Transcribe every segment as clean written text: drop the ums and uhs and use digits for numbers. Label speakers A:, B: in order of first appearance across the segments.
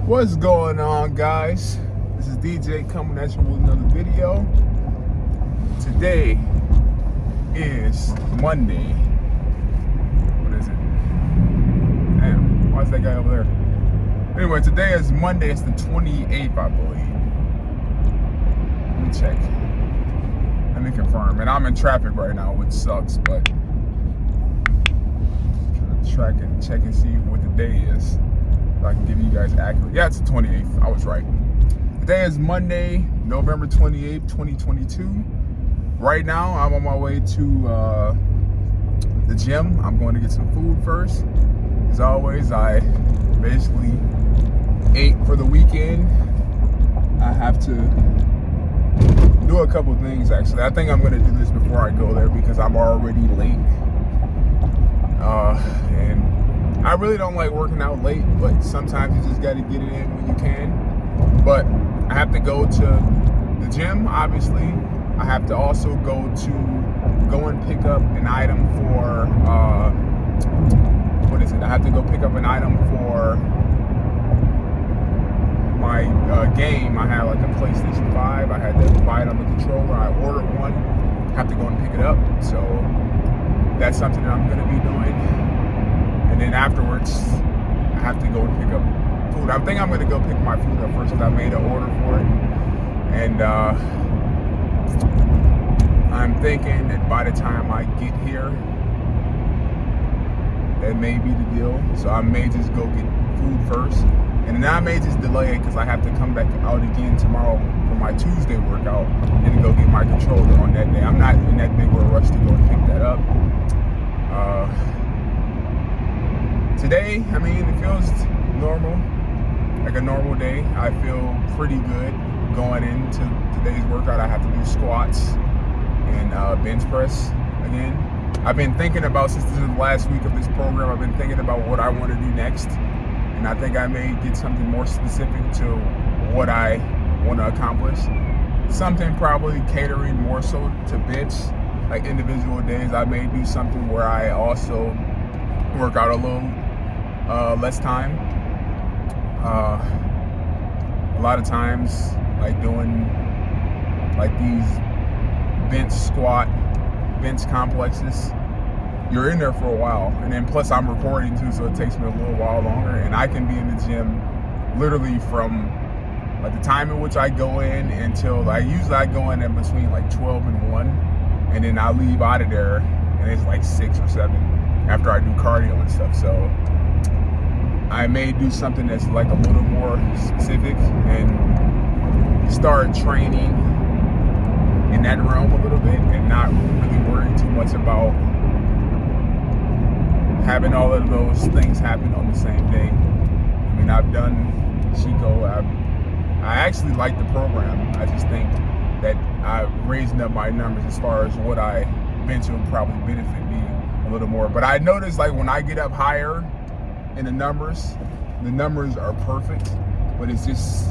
A: What's going on, guys? This is DJ coming at you with another video. Today is Monday. What is it? Damn, why is that guy over there? Anyway, today is Monday. It's the 28th, I believe. Let me check. Let me confirm. And I'm in traffic right now, which sucks, but trying to track and check and see what the day is. So I can give you guys accurate. Yeah, it's the 28th. I was right. Today is Monday, November 28th, 2022. Right now, I'm on my way to the gym. I'm going to get some food first. As always, I basically ate for the weekend. I have to do a couple things, actually. I think I'm going to do this before I go there because I'm already late. And I really don't like working out late, but sometimes you just got to get it in when you can. But I have to go to the gym, obviously. I have to also go and pick up an item for, what is it? I have to go pick up an item for my game. I have like a PlayStation 5. I had to buy it on the controller. I ordered one. Have to go and pick it up. So that's something that I'm going to be doing. And then afterwards, I have to go and pick up food. I think I'm going to go pick my food up first because I made an order for it. And I'm thinking that by the time I get here, that may be the deal. So I may just go get food first. And then I may just delay it because I have to come back out again tomorrow for my Tuesday workout and go get my controller on that day. I'm not in that big of a rush to go and pick that up. Today, I mean, it feels normal, like a normal day. I feel pretty good going into today's workout. I have to do squats and bench press again. I've been thinking about, since this is the last week of this program, I've been thinking about what I want to do next. And I think I may get something more specific to what I want to accomplish. Something probably catering more so to bench, like individual days. I may do something where I also work out a little less time. A lot of times, like doing like these bench complexes, you're in there for a while, and then plus I'm recording too, so it takes me a little while longer, and I can be in the gym literally from like the time in which I go in until I go in between like 12 and 1, and then I leave out of there and it's like 6 or 7 after I do cardio and stuff. So I may do something that's like a little more specific and start training in that realm a little bit and not really worry too much about having all of those things happen on the same day. I mean, I've done Chico. I actually like the program. I just think that I'm raising up my numbers as far as what I bench will probably benefit me a little more. But I notice like when I get up higher in the numbers are perfect. But it's just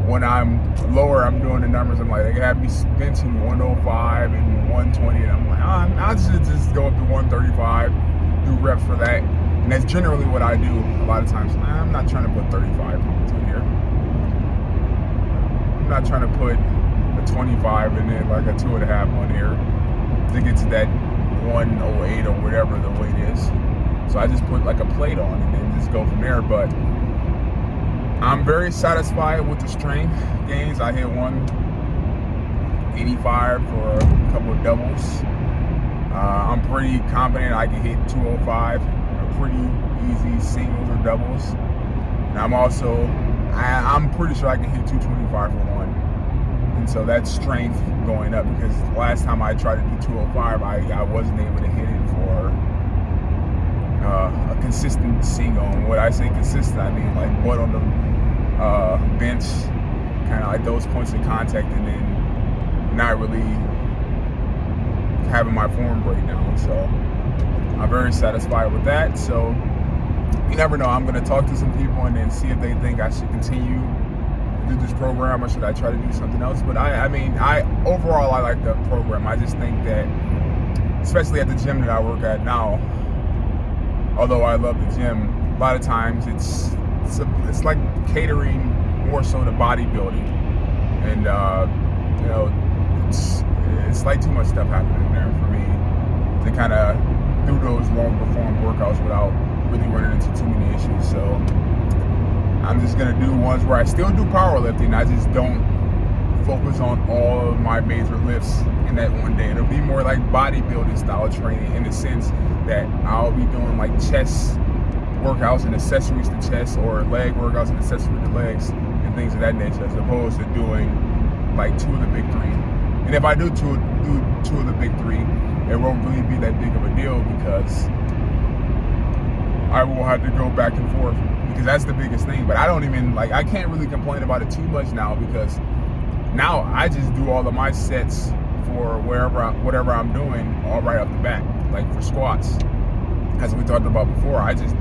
A: when I'm lower, I'm doing the numbers. I'm like, they have me benching 105 and 120, and I'm like, I should just go up to 135. Do reps for that, and that's generally what I do a lot of times. I'm not trying to put 35 pounds in here. I'm not trying to put a 25 and then like a 2.5 on here to get to that 108 or whatever the weight is. So I just put like a plate on and then just go from there. But I'm very satisfied with the strength gains. I hit 185 for a couple of doubles. I'm pretty confident I can hit 205, pretty easy singles or doubles. And I'm pretty sure I can hit 225 for one. And so that's strength going up, because last time I tried to do 205, I wasn't able to hit it for a consistent single. And when I say consistent, I mean like one on the bench, kind of like those points of contact, and then not really having my form break down. So I'm very satisfied with that. So you never know, I'm going to talk to some people and then see if they think I should continue to do this program or should I try to do something else. But I mean overall I like the program. I just think that, especially at the gym that I work at now, although I love the gym, a lot of times it's like catering more so to bodybuilding, and you know, it's like too much stuff happening there for me to kind of do those longer form workouts without really running into too many issues. So I'm just gonna do ones where I still do powerlifting. I just don't focus on all of my major lifts in that one day. It'll be more like bodybuilding style training, in the sense that I'll be doing like chest workouts and accessories to chest, or leg workouts and accessories to legs, and things of that nature, as opposed to doing like two of the big three. And if I do two of the big three, it won't really be that big of a deal, because I will have to go back and forth, because that's the biggest thing. But I don't even, like, I can't really complain about it too much now, because now I just do all of my sets for whatever I'm doing all right off the bat. Like for squats, as we talked about before, I just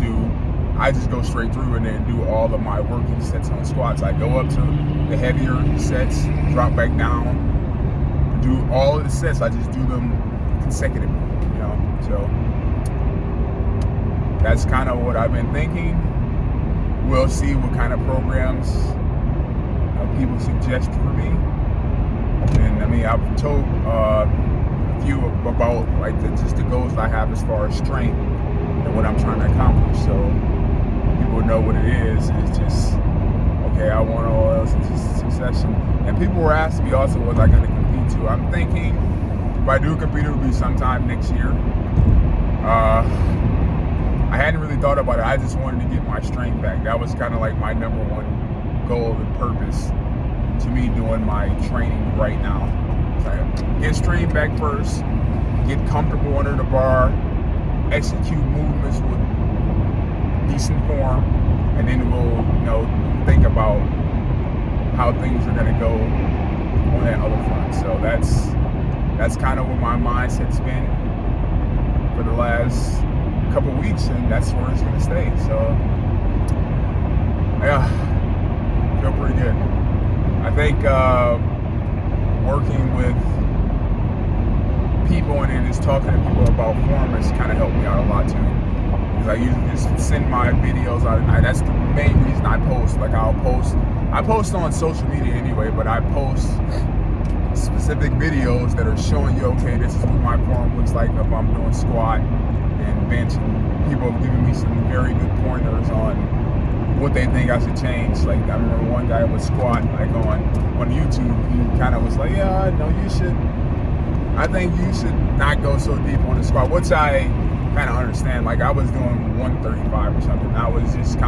A: go straight through and then do all of my working sets on squats. I go up to the heavier sets, drop back down, do all of the sets. I just do them consecutively, you know. So that's kind of what I've been thinking. We'll see what kind of programs people suggest for me. And I mean, I've told a few about like just the goals I have as far as strength and what I'm trying to accomplish. So people know what it is. It's just, okay, I want all else in succession. And people were asking me also, was I going to compete too? I'm thinking if I do compete, it'll be sometime next year. I hadn't really thought about it. I just wanted to get my strength back. That was kind of like my number one goal and purpose to me doing my training right now. So get strength back first, get comfortable under the bar, execute movements with decent form, and then we'll, you know, think about how things are gonna go on that other front. So that's kind of what my mindset's been for the last couple weeks, and that's where it's gonna stay. So yeah, feel pretty good. I think working with people and then just talking to people about form has kind of helped me out a lot too. Because I usually just send my videos out at night. That's the main reason I post. Like I post on social media anyway, but I post specific videos that are showing you, okay, this is what my form looks like if I'm doing squat and bench. And people have given me some very good pointers on what they think I should change. Like I remember one guy was squat like on YouTube. He kind of was like, yeah, no, I think you should not go so deep on the squat, which I kind of understand. Like I was doing 135 or something. I was just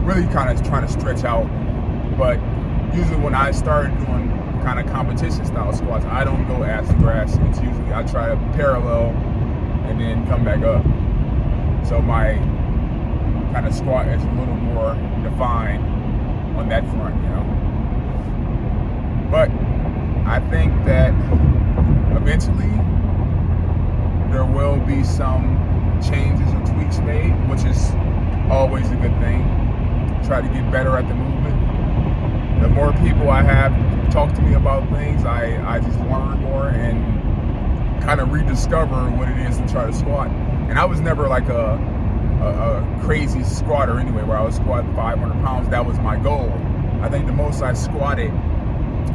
A: really trying to stretch out. But usually when I started doing kind of competition style squats, I don't go ass to grass. It's usually I try to parallel and then come back up. So my kind of squat is a little more defined on that front, you know. But I think that eventually there will be some changes or tweaks made, which is always a good thing. Try to get better at the movement. The more people I have talk to me about things, I just learn more and kind of rediscover what it is to try to squat. And I was never like a crazy squatter anyway, where I was squatting 500 pounds. That was my goal. I think the most I squatted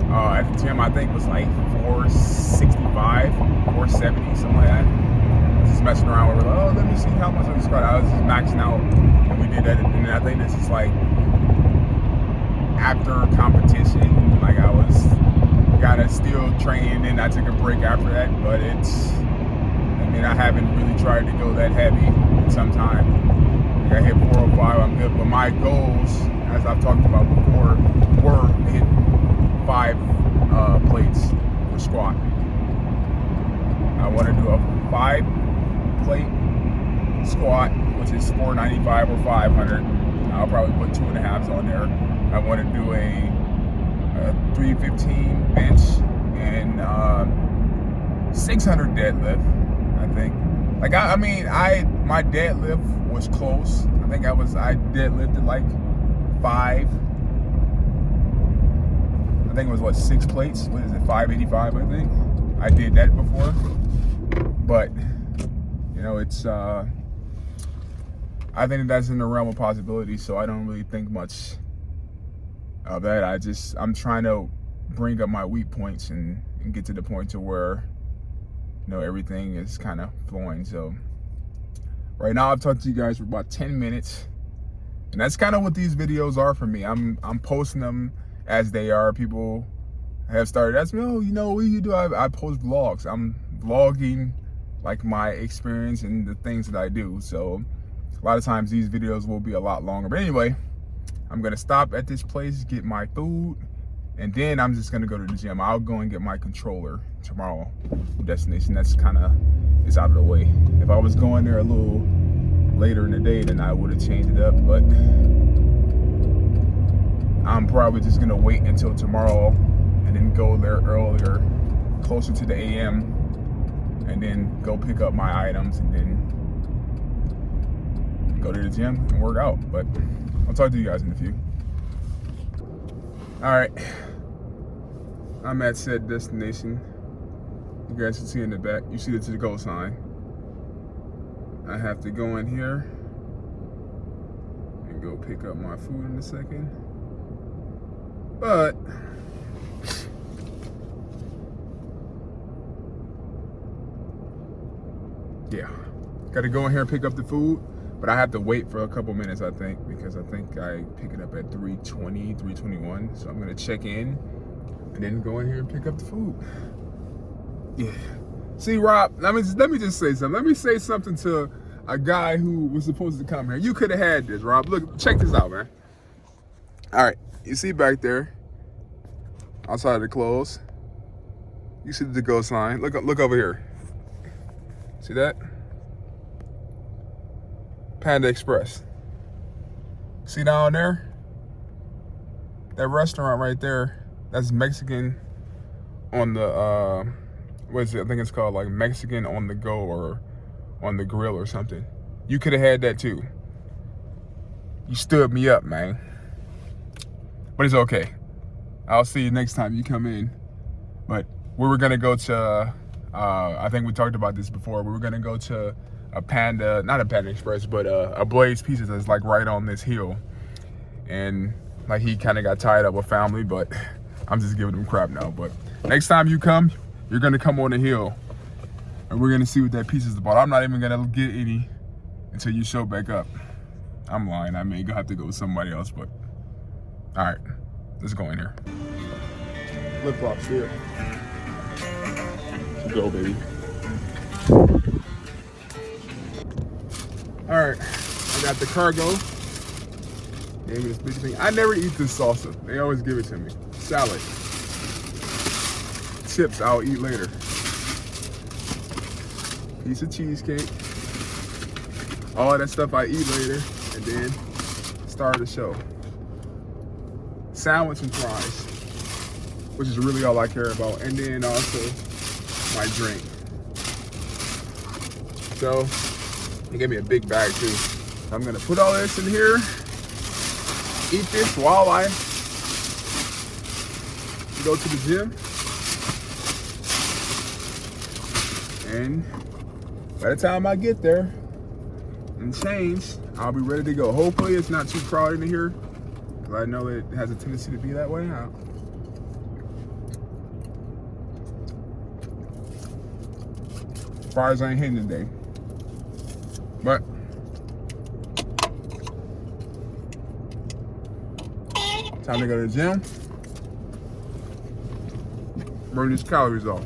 A: at the gym, I think, was like 465, 470, something like that. I was just messing around with, oh, let me see how much I can squat. I was just maxing out, and we did that. And I think this is like after competition, like I was gotta still train, and I took a break after that. But I haven't really tried to go that heavy in some time. Like I hit 405, I'm good. But my goals, as I've talked about before, were to hit 5 plates for squat. I want to do a 5-plate squat, which is 495 or 500. I'll probably put 2.5s on there. I want to do a 315 bench and 600 deadlift. I think. Like my deadlift was close. I think I deadlifted like 5. I think it was 6 plates. What is it? 585, I think. I did that before. But you know, it's I think that's in the realm of possibility, so I don't really think much that. I'm trying to bring up my weak points and get to the point to where, you know, everything is kind of flowing. So right now I've talked to you guys for about 10 minutes, and that's kind of what these videos are for me. I'm posting them as they are. People have started asking me, oh, you know, what do you do? I post vlogs. I'm vlogging like my experience and the things that I do. So a lot of times these videos will be a lot longer. But anyway, I'm gonna stop at this place, get my food, and then I'm just gonna go to the gym. I'll go and get my controller tomorrow. Destination that's kind of is out of the way. If I was going there a little later in the day, then I would have changed it up, but I'm probably just gonna wait until tomorrow and then go there earlier, closer to the AM, and then go pick up my items and then go to the gym and work out. But I'll talk to you guys in a few. All right, I'm at said destination. You guys can see in the back, you see the to-go sign. I have to go in here and go pick up my food in a second. But yeah, gotta go in here and pick up the food. But I have to wait for a couple minutes, I think, because I think I pick it up at 3:20, 3:21. So I'm gonna check in and then go in here and pick up the food. Yeah. See, Rob, let me just say something. Let me say something to a guy who was supposed to come here. You could have had this, Rob. Look, check this out, man. All right, you see back there, outside the clothes, you see the to-go sign. Look over here. See that? Panda Express. See down there? That restaurant right there, that's Mexican on the, what is it? I think it's called like Mexican on the go or on the grill or something. You could have had that too. You stood me up, man. But it's okay. I'll see you next time you come in. But we were gonna go to, I think we talked about this before. We were gonna go to a Panda, not a Panda Express, but a Blaze Pizza that's like right on this hill. And like he kind of got tied up with family, but I'm just giving him crap now. But next time you come, you're gonna come on the hill and we're gonna see what that pizza's about. I'm not even gonna get any until you show back up. I'm lying, I may have to go with somebody else, but all right, let's go in here. Flip flops here. Let's go, baby. All right, I got the cargo. Gave me this big thing. I never eat this salsa. They always give it to me. Salad. Chips I'll eat later. Piece of cheesecake. All that stuff I eat later. And then start the show. Sandwich and fries, which is really all I care about. And then also my drink. So they gave me a big bag too. So I'm gonna put all this in here, eat this while I go to the gym. And by the time I get there and change, I'll be ready to go. Hopefully it's not too crowded in here, because I know it has a tendency to be that way. Fries ain't hitting today. But time to go to the gym. Burn these calories off.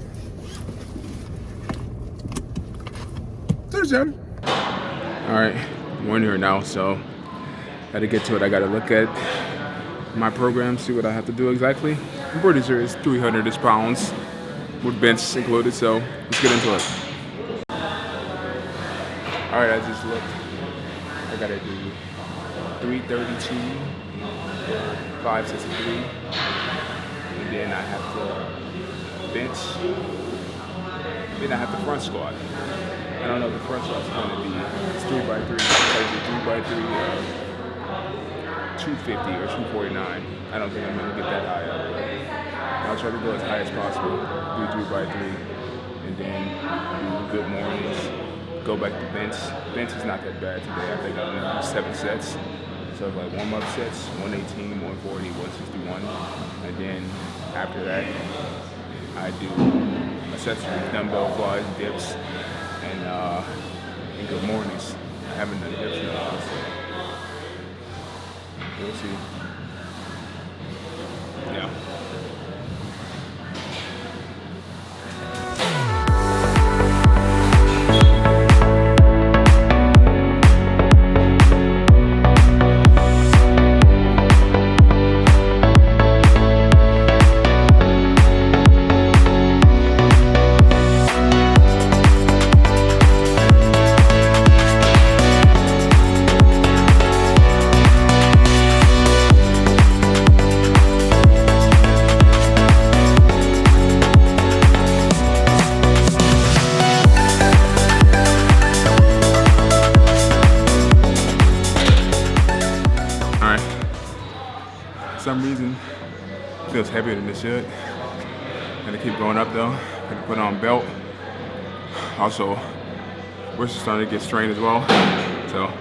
A: To the gym. All right, we're in here now, so gotta get to it. I gotta look at my program, see what I have to do exactly. I'm pretty sure it's 300 pounds with bench included, so let's get into it. All right, I just looked. I gotta do 332 or 5 sets of 3, and then I have to bench. Then I have to front squat. I don't know if the front squat's gonna be 3x3, 3x3, 250 or 249. I don't think I'm gonna get that high up. I'll try to go as high as possible. Do 3x3, and then do good mornings. Go back to bench. Bench is not that bad today. I think I'm gonna do 7 sets. So of like warm-up sets, 118, 140, 161. And then after that, I do accessories, dumbbell flies, dips, and good mornings. I haven't done dips in a while, so we'll see. Yeah. For some reason, it feels heavier than it should. Gonna keep going up though. Gonna put on belt. Also, wrists are starting to get strained as well. So,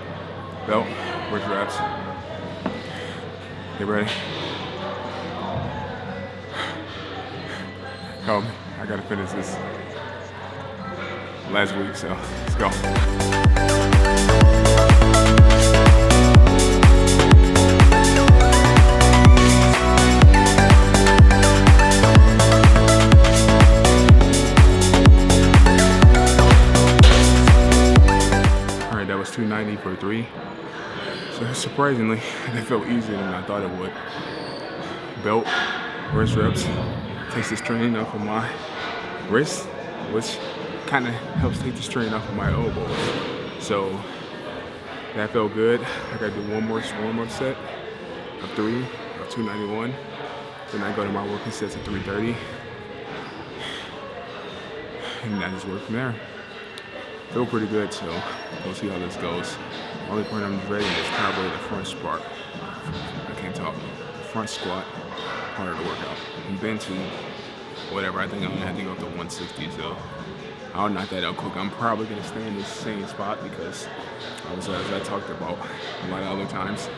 A: belt, wrist reps. Get ready. Help me. I gotta finish this last week, so let's go. That was 290 for 3. So surprisingly, that felt easier than I thought it would. Belt, wrist reps, takes the strain off of my wrist, which kind of helps take the strain off of my elbows. So that felt good. I gotta do one more warm-up set of 3 of 291. Then I go to my working sets of 330. And I just work from there. Feel pretty good, so we'll see how this goes. Only point I'm dreading is probably the front squat. I can't talk. Front squat, part of the workout. And bench and whatever, I think I'm gonna have to go up to 160, so I'll knock that out quick. I'm probably gonna stay in this same spot because, as I talked about a lot of other times,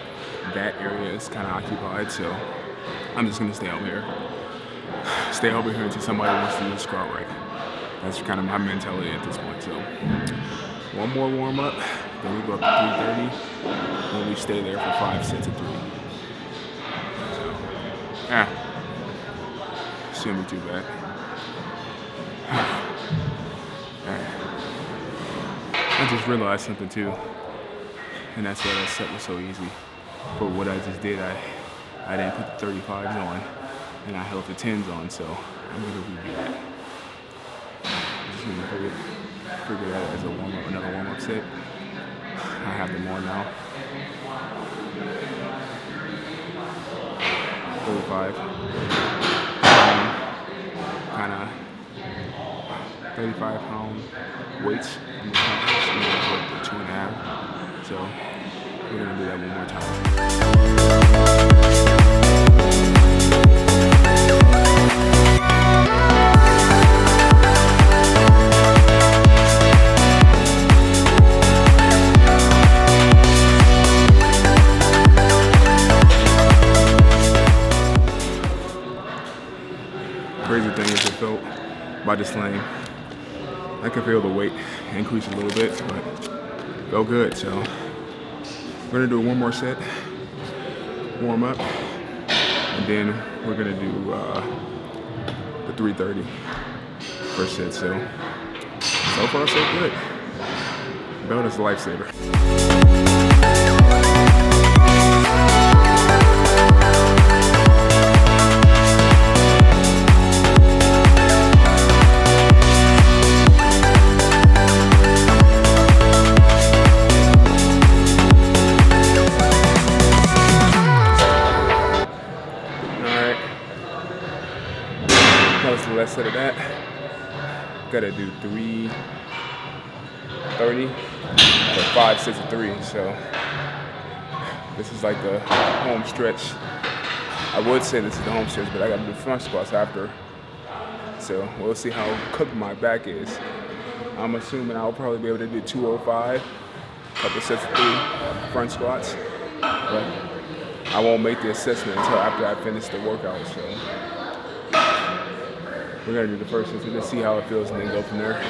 A: that area is kind of occupied, so I'm just gonna stay over here. Stay over here until somebody wants to do the squat right. That's kind of my mentality at this point. So one more warm up, then we go up to 330, then we stay there for 5 sets of 3. So, shouldn't be too bad. I just realized something too, and that's why that set was so easy. For what I just did, I didn't put the 35s on, and I held the 10s on, so I'm gonna redo that. Figure that as another warm-up set. I have them on now. 35. Kind of 35-pound weights in the front, and then I put the 2.5. So we're gonna do that one more time. Crazy thing is it felt by the sling. I can feel the weight increase a little bit, but felt good. So we're gonna do one more set, warm up, and then we're gonna do the 330 first set. So far so good. Belt is a lifesaver. That was the last set of that. Gotta do 330 for 5 sets of 3. So this is like the home stretch. I would say this is the home stretch, but I gotta do front squats after. So we'll see how cooked my back is. I'm assuming I'll probably be able to do 205, couple sets of 3 front squats, But I won't make the assessment until after I finish the workout. So we're gonna do the first set, let's see how it feels, and then go from there.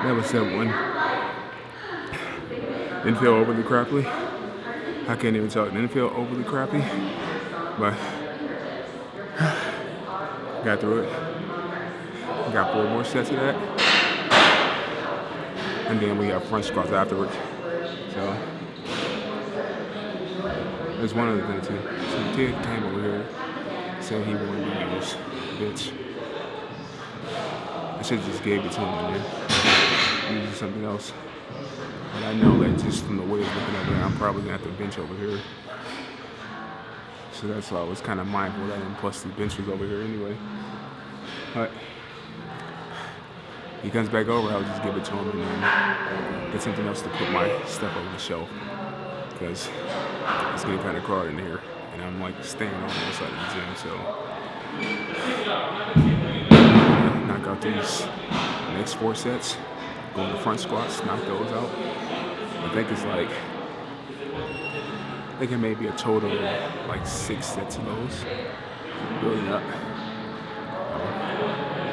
A: That was set one. Didn't feel overly crappy. I can't even talk. Didn't feel overly crappy, but got through it. Got 4 more sets of that, and then we have front squats afterwards. So there's one other thing too. So the kid came over here, said he wanted to use bitch. I should have just gave it to him and then use something else. And I know that just from the way it's looking over there, I'm probably gonna have to bench over here. So that's why I was kind of mindful of that, and plus the bench was over here anyway. But he comes back over, I'll just give it to him and then get something else to put my stuff over the shelf, because it's getting kind of crowded in here, and I'm like staying on the side of the gym. So knock out these next 4 sets. Go to front squats, knock those out. I think it's like, I think it may be a total of like 6 sets of those. Building up.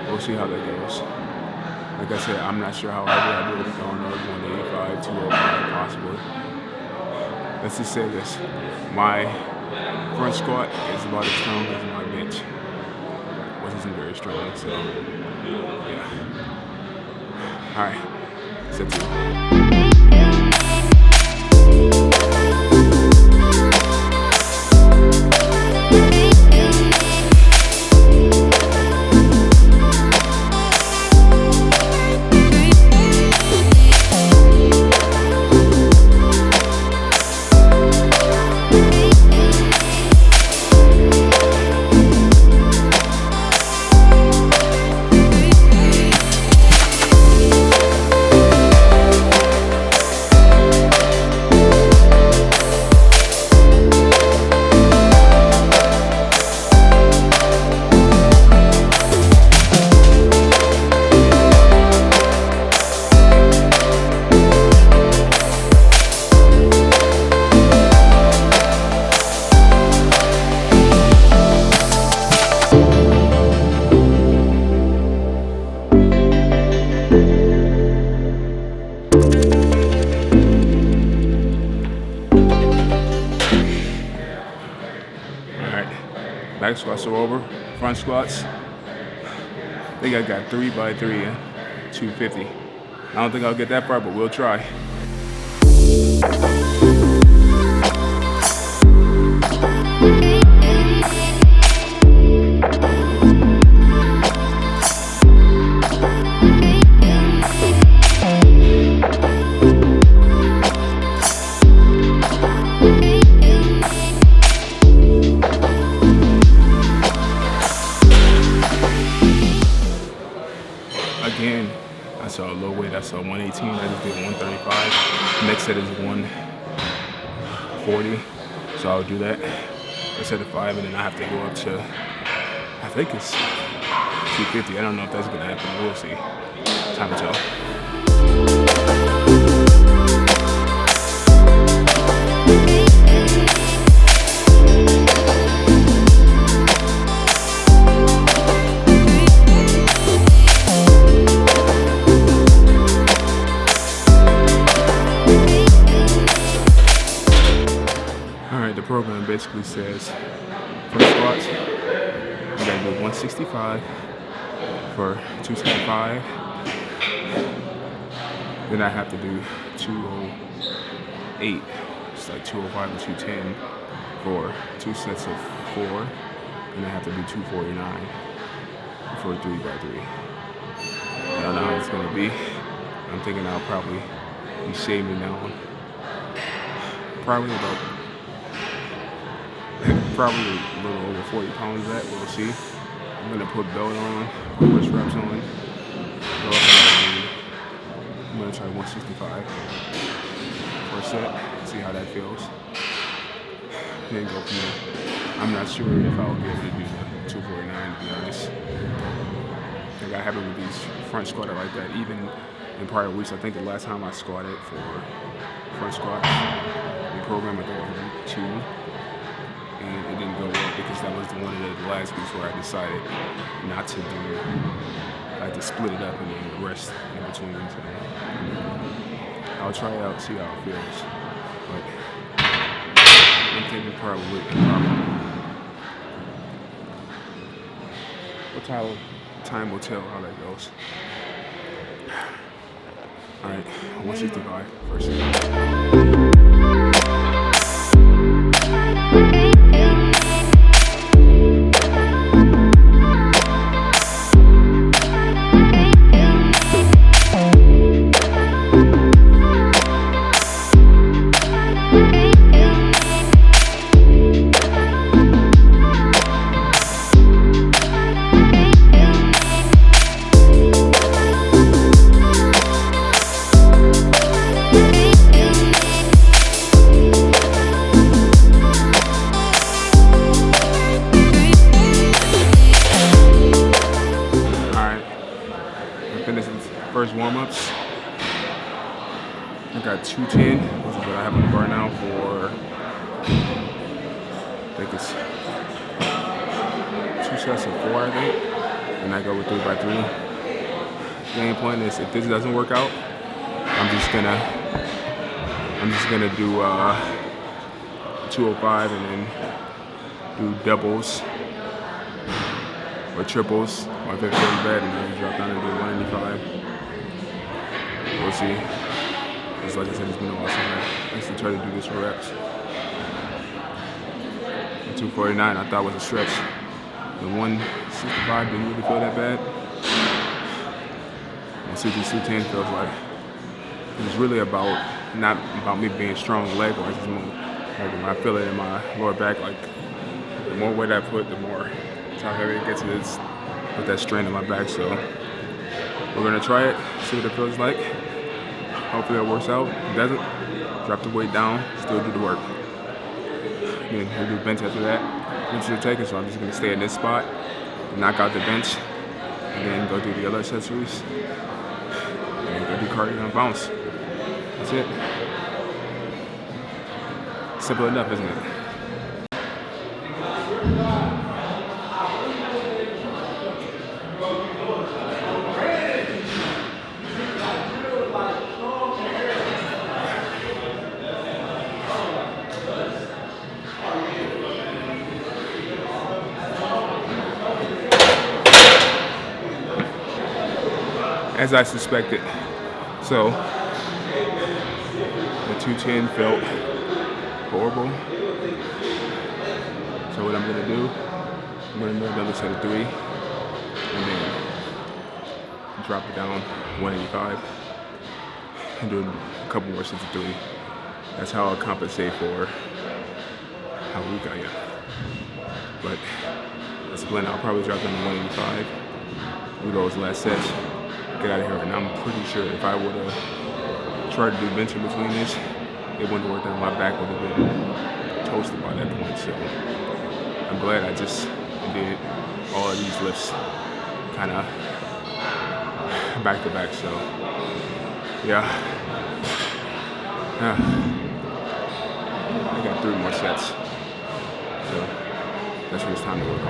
A: We'll see how that goes. Like I said, I'm not sure how heavy I'll be able to go on those 185, 205 possibly. Let's just say this. My front squat is about as strong as my bench, which isn't very strong, so yeah. All right, set 2. Back squats are over. Front squats, I think I got 3 by 3 and 250. I don't think I'll get that far, but we'll try. Again, I saw a low weight, I saw 118, I just did 135. Next set is 140, so I'll do that. A set of 5, and then I have to go up to, I think it's 250. I don't know if that's gonna happen, we'll see. Time to tell. Program basically says for squats, you gotta do 165 for 265. Then I have to do 208. It's like 205 and 210 for 2 sets of 4. And I have to do 249 for 3 by 3. I don't know how it's gonna be. I'm thinking I'll probably be shaving down probably about Probably a little over 40 pounds of that. We'll see. I'm gonna put belt on, put wrist wraps on, go up and I'm gonna try 165 for a set, see how that feels. Then go from there. I'm not sure if I'll be able to do the 249 to be honest. I got habit with these front squatter like that. Even in prior weeks, I think the last time I squatted for front squats, the program I think I was week 2. And it didn't go well because that was one of the last weeks where I decided not to do. I had to split it up and then rest in between. So I'll try it out, see how it feels. But I'm thinking probably. But time will tell how that goes. All right, 165 first. First warm-ups, I got 210, which is what I have on the bar now for, I think it's 2 sets of 4, I think, and I go with 3x3. Game plan is if this doesn't work out, I'm just gonna do 205 and then do doubles or triples, or if it feels bad, and then drop down and do 185. We'll see. Just like I said, it's been a while since I used to try to do this for reps. The 249 I thought was a stretch. The 165 didn't really feel that bad. 160, 210 feels like it's really not about me being strong leg wise. It's more like when I feel it in my lower back, like the more weight I put, the more how heavy it gets, it's with that strain in my back. So we're gonna try it, see what it feels like. Hopefully it works out. If it doesn't, drop the weight down, still do the work. Then we'll do bench after that. Bench will take it, so I'm just gonna stay in this spot, knock out the bench, and then go do the other accessories. And go do cardio and bounce. That's it. Simple enough, isn't it? As I suspected. So the 210 felt horrible. So what I'm gonna do, I'm gonna do another set of 3 and then drop it down 185 and do a couple more sets of 3. That's how I'll compensate for how weak I am. But that's a blend. I'll probably drop down to 185. Do those last sets. Get out of here, and I'm pretty sure if I would have tried to do bench in between this, it wouldn't have worked out. My back would have been toasted by that point. So I'm glad I just did all of these lifts kind of back to back. So yeah, I got 3 more sets. So that's what it's time to work on.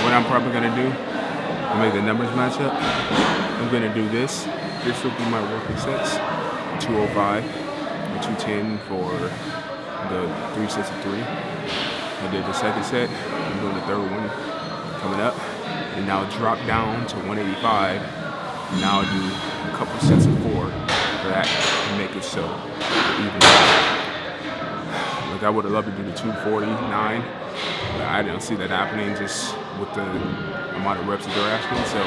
A: What I'm probably gonna do to make the numbers match up, I'm gonna do this. This will be my working sets: 205 and 210 for the 3 sets of 3. I did the second set. I'm doing the third one coming up, and now drop down to 185. And now I'll do a couple sets of 4 for that to make it so even. Like I would have loved to do the 249. But I don't see that happening just with the amount of reps that they're asking. So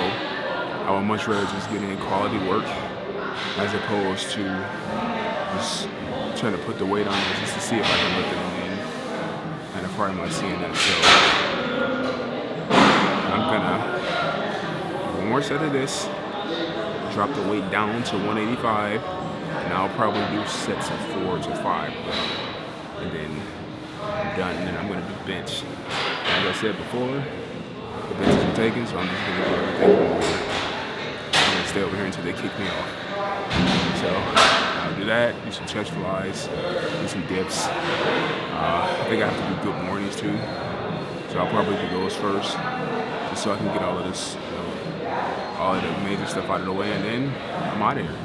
A: I would much rather just get in quality work as opposed to just trying to put the weight on it just to see if I can lift it in. And I'm probably not seeing that. So I'm gonna do one more set of this, drop the weight down to 185, and I'll probably do sets of 4 to 5. And then I'm done, and then I'm gonna do bench. As I said before, the bench isn't taken, so I'm just gonna do everything over here. I'm gonna stay over here until they kick me off. So I'll do that, do some chest flies, do some dips. I think I have to do good mornings too, so I'll probably do those first, just so I can get all of this, all of the major stuff out of the way, and then I'm out of here.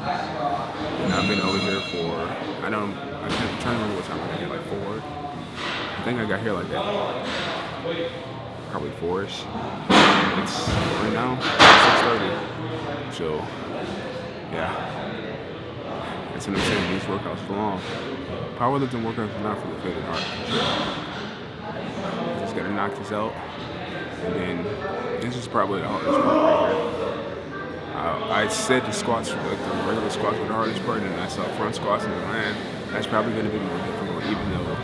A: And I've been over here for, I'm trying to remember what time I got here, like 4. I think I got here like that, probably 4-ish. It's right now 6:30. So yeah, it's an insane. These workouts are long. Powerlifting workouts are not for the faint of heart. Just gotta knock this out, and then this is probably the hardest part right here. I said the squats, like the regular squats, were the hardest part, and I saw front squats in the land. That's probably going to be more difficult, even though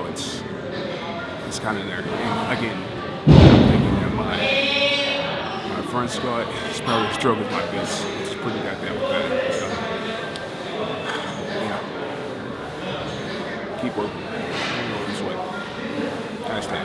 A: it's kind of there. And again, I'm thinking that my front squat is probably as strong as my bench. It's pretty goddamn pathetic. So, yeah, keep working. This way. Hashtag.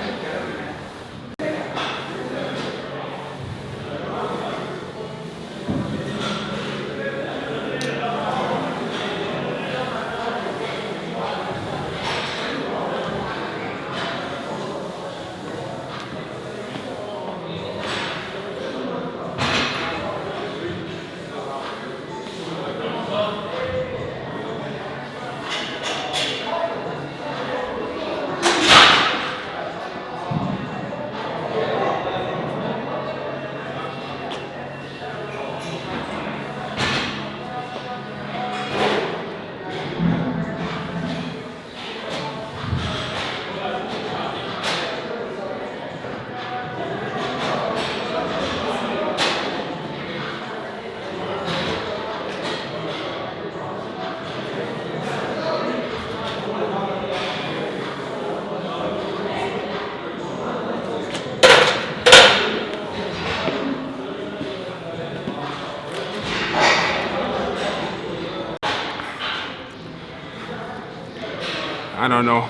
A: I don't know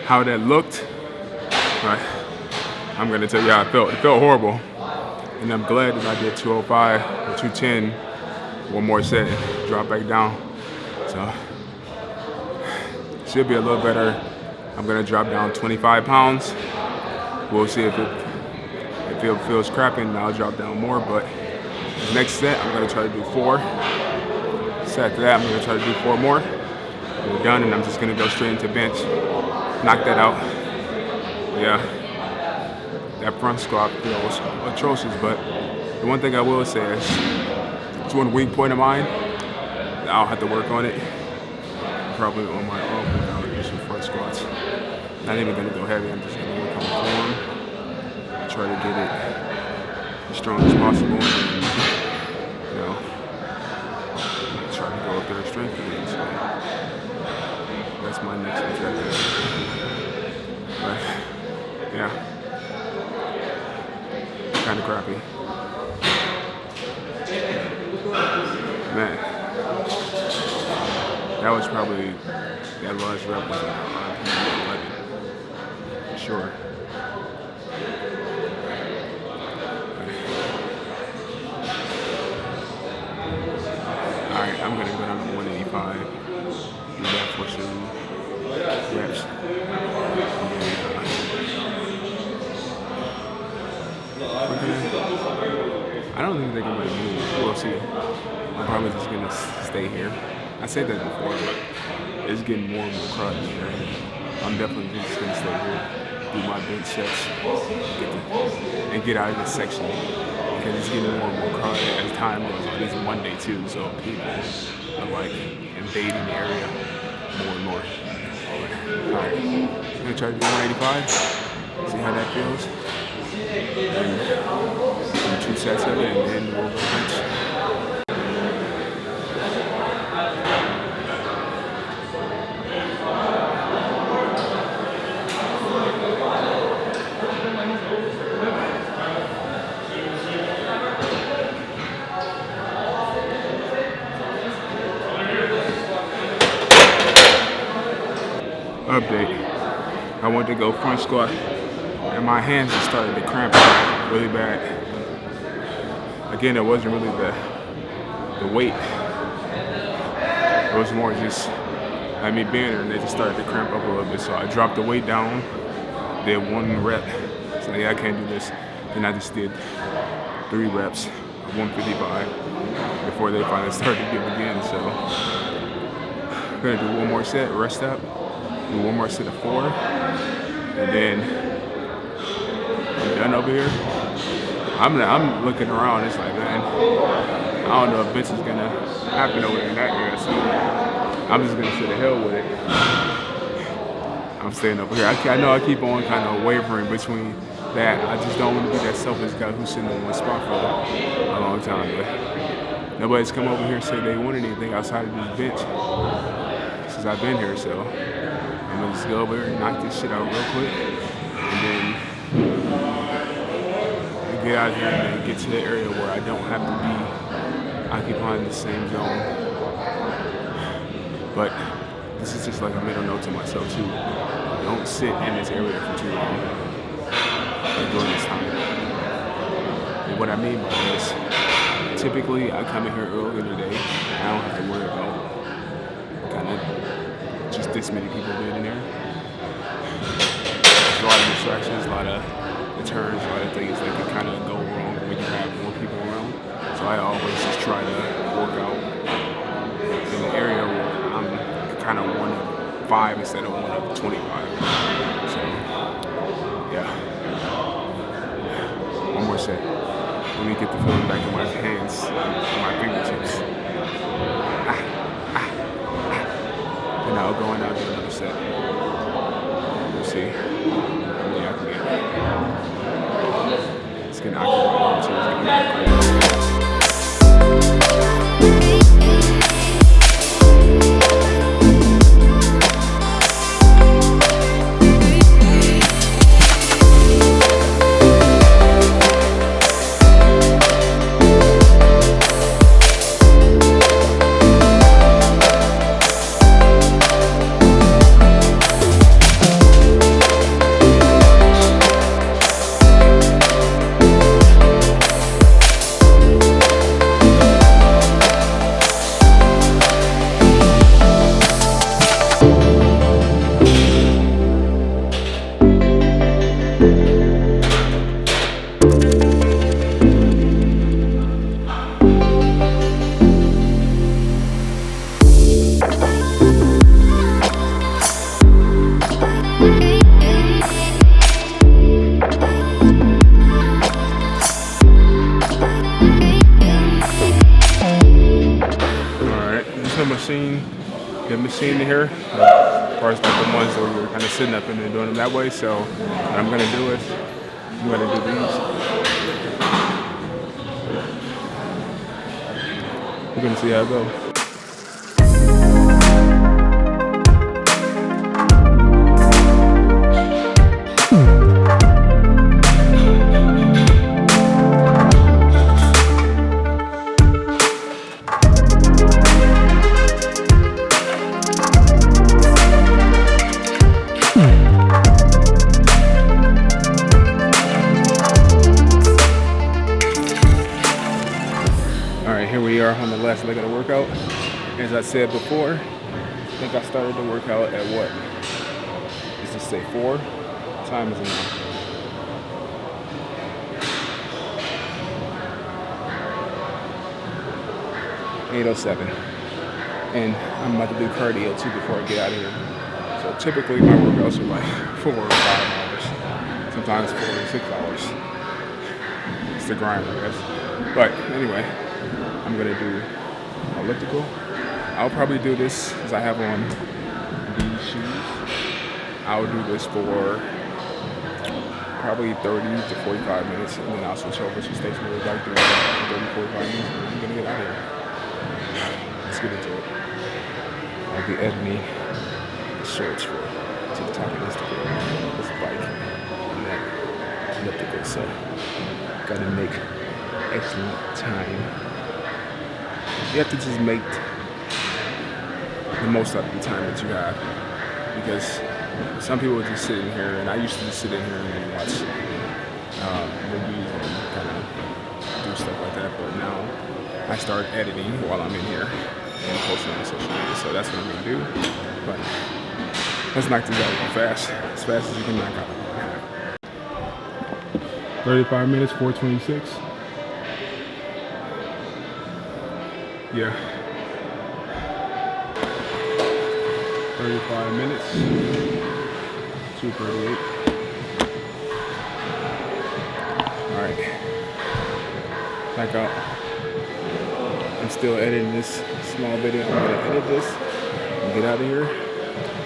A: how that looked, but I'm going to tell you how it felt. It felt horrible, and I'm glad that I did 205 or 210, one more set, and drop back down. So, should be a little better. I'm going to drop down 25 pounds. We'll see if it feels crappy, and I'll drop down more, but the next set, I'm going to try to do 4. Set after that, I'm going to try to do 4 more. We're done, and I'm just gonna go straight into bench, knock that out. Yeah, that front squat was atrocious, but the one thing I will say is, it's one weak point of mine. I'll have to work on it. Probably on my own, I'll do some front squats. Not even gonna go heavy, I'm just gonna work on the form, try to get it as strong as possible, and then, try to go up there strength again. So that's my next objective. But yeah, kind of crappy. Man, that was probably, that large rep was like 11, for sure. Alright, I'm gonna go down to 185. Do that for some reps. I don't think they can really move. We'll see. I'm probably just gonna stay here. I said that before, but it's getting more and more crowded here. I'm definitely just gonna stay here, do my bench sets, and get out of this section. Because it's getting more and more crowded as time goes on. It's Monday too, so people are like invading the area more and more. Alright, I'm gonna try to do 185, see how that feels. feels. And 2 sets of it, and then we'll go bench. Update. I went to go front squat and my hands just started to cramp up really bad. Again, it wasn't really the weight. It was more just like me being there and they just started to cramp up a little bit. So I dropped the weight down, did 1 rep. So yeah, I can't do this. Then I just did 3 reps of 155 before they finally started to give again. So I'm gonna do 1 more set, rest up. Do 1 more set of 4, and then I'm done over here. I'm looking around. It's like, man, I don't know if bench is gonna happen over in that area, so I'm just gonna say the hell with it. I'm staying over here. I know I keep on kind of wavering between that. I just don't want to be that selfish guy who's sitting in one spot for a long time. But nobody's come over here and said they want anything outside of this bench since I've been here, so I'm gonna just go over here and knock this shit out real quick, and then get out here and then get to the area where I don't have to be occupying the same zone. But this is just like a mental note to myself too. Don't sit in this area for too long during this time. And what I mean by this, typically I come in here early in the day, and I don't have to worry about kind of just this many people being in there. There's a lot of distractions, a lot of turns, a lot of things that can kind of go wrong when you have more people around. So I always just try to work out in the area where I'm kind of 1 of 5 instead of 1 of 25. So yeah, 1 more set. Let me get the feeling back in my hands and my fingertips. And now going out to another set. We'll see how many I can get. It's getting awkward. The machine here, as far as like the ones that you're kind of sitting up and then doing them that way. So what I'm gonna do is I'm gonna do these. We're gonna see how it goes. Here we are on the last leg of the workout. As I said before, I think I started the workout at what? Let's just say 4. What time is it now? (8:07). And I'm about to do cardio too before I get out of here. So typically my workouts are like 4 or 5 hours. Sometimes 4 or 6 hours. It's the grind, I guess. But anyway, I'm gonna do elliptical. I'll probably do this because I have on these shoes. I'll do this for probably 30 to 45 minutes, and then I'll switch over to stationary like 30, 45 minutes, and I'm gonna get out of here. Let's get into it. I'll be editing the shorts for TikTok and Instagram. This bike and that elliptical, so gotta make excellent time. You have to just make the most out of the time that you have, because some people just sit in here, and I used to just sit in here and watch movies and kind of do stuff like that, but now I start editing while I'm in here and posting on social media, so that's what I'm gonna do. But let's knock this out real fast, as fast as you can knock out. 35 minutes, 4:26. Yeah. 35 minutes, 2:38. All right, back out. I'm still editing this small video. I'm gonna edit this and get out of here.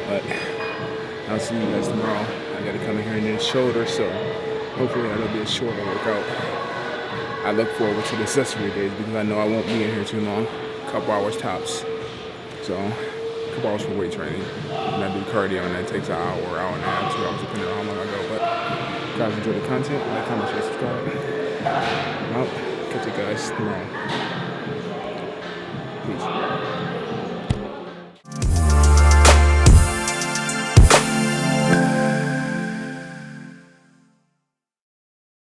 A: But I'll see you guys tomorrow. I gotta come in here and then shoulder, so hopefully that'll be a shorter workout. I look forward to the accessory days because I know I won't be in here too long. A couple hours tops. So a couple hours for weight training. And I do cardio, and that takes an hour, hour and a half, 2 hours, depending on how long I go. But if you guys enjoy the content, like, comment, share, subscribe. I'm out. Catch you guys tomorrow. Peace.